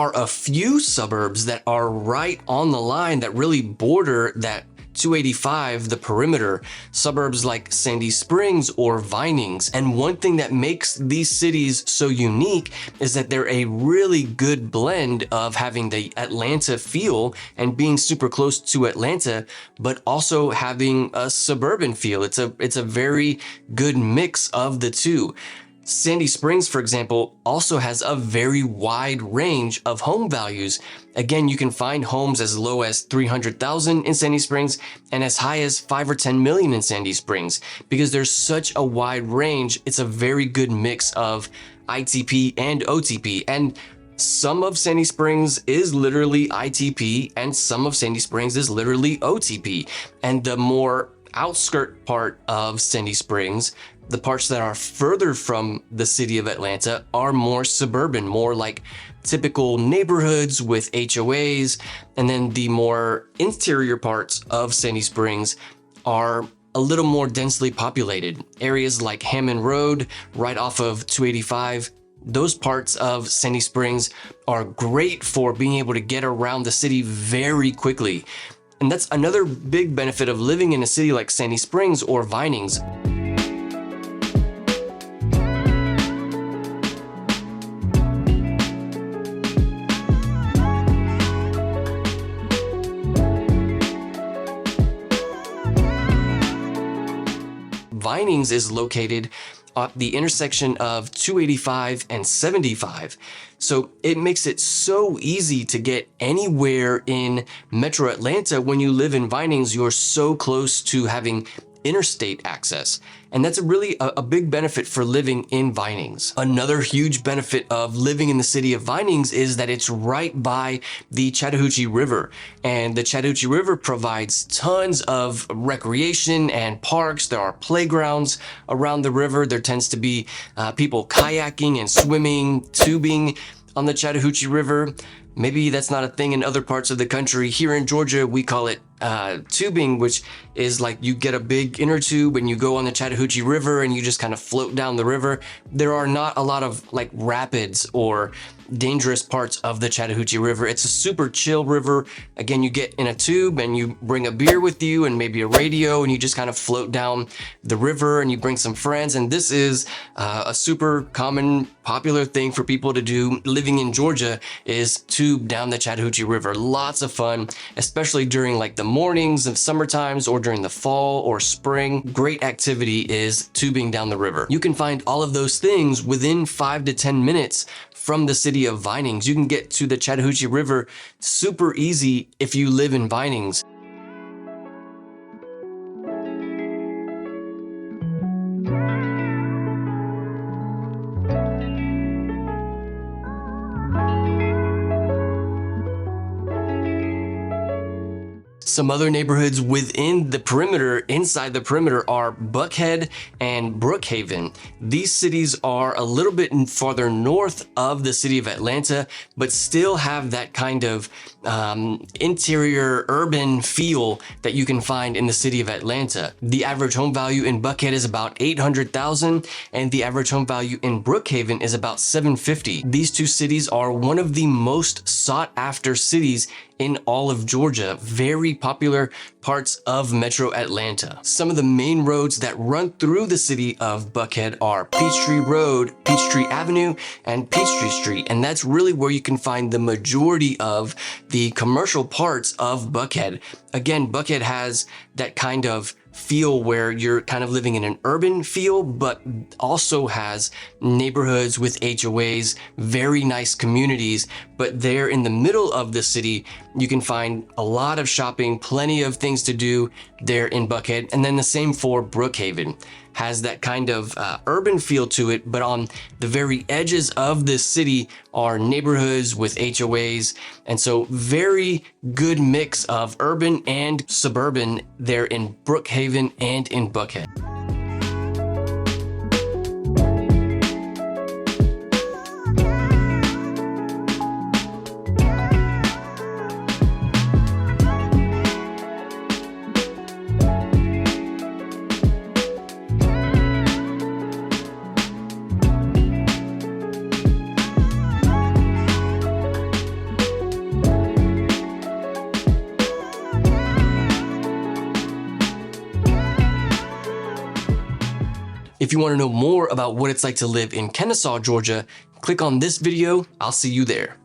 are a few suburbs that are right on the line that really border that 285, the perimeter, suburbs like Sandy Springs or Vinings. And one thing that makes these cities so unique is that they're a really good blend of having the Atlanta feel and being super close to Atlanta, but also having a suburban feel. It's a very good mix of the two. Sandy Springs, for example, also has a very wide range of home values. Again, you can find homes as low as $300,000 in Sandy Springs and as high as $5 or $10 million in Sandy Springs. Because there's such a wide range, it's a very good mix of ITP and OTP. And some of Sandy Springs is literally ITP and some of Sandy Springs is literally OTP. And the more outskirt part of Sandy Springs, the parts that are further from the city of Atlanta, are more suburban, more like typical neighborhoods with HOAs. And then the more interior parts of Sandy Springs are a little more densely populated. Areas like Hammond Road, right off of 285, those parts of Sandy Springs are great for being able to get around the city very quickly. And that's another big benefit of living in a city like Sandy Springs or Vinings. Vinings is located at the intersection of 285 and 75. So it makes it so easy to get anywhere in Metro Atlanta. When you live in Vinings, you're so close to having interstate access. And that's really a big benefit for living in Vinings. Another huge benefit of living in the city of Vinings is that it's right by the Chattahoochee River. And the Chattahoochee River provides tons of recreation and parks. There are playgrounds around the river. There tends to be people kayaking and swimming, tubing on the Chattahoochee River. Maybe that's not a thing in other parts of the country. Here in Georgia, we call it tubing, which is like you get a big inner tube and you go on the Chattahoochee River and you just kind of float down the river. There are not a lot of like rapids or dangerous parts of the Chattahoochee River. It's a super chill river. Again, you get in a tube and you bring a beer with you and maybe a radio and you just kind of float down the river and you bring some friends. And this is a super common, popular thing for people to do living in Georgia is tube down the Chattahoochee River. Lots of fun, especially during like the mornings of summer times or during the fall or spring. Great activity is tubing down the river. You can find all of those things within 5 to 10 minutes from the city of Vinings. You can get to the Chattahoochee River super easy if you live in Vinings. Some other neighborhoods within the perimeter, inside the perimeter, are Buckhead and Brookhaven. These cities are a little bit farther north of the city of Atlanta, but still have that kind of interior urban feel that you can find in the city of Atlanta. The average home value in Buckhead is about $800,000, and the average home value in Brookhaven is about $750,000. These two cities are one of the most sought after cities in all of Georgia, very popular parts of Metro Atlanta. Some of the main roads that run through the city of Buckhead are Peachtree Road, Peachtree Avenue, and Peachtree Street. And that's really where you can find the majority of the commercial parts of Buckhead. Again, Buckhead has that kind of feel where you're kind of living in an urban feel, but also has neighborhoods with HOAs, very nice communities. But there in the middle of the city, you can find a lot of shopping, plenty of things to do there in Buckhead. And then the same for Brookhaven. Has that kind of urban feel to it, but on the very edges of this city are neighborhoods with HOAs. And so very good mix of urban and suburban there in Brookhaven and in Buckhead. If you want to know more about what it's like to live in Kennesaw, Georgia, click on this video. I'll see you there.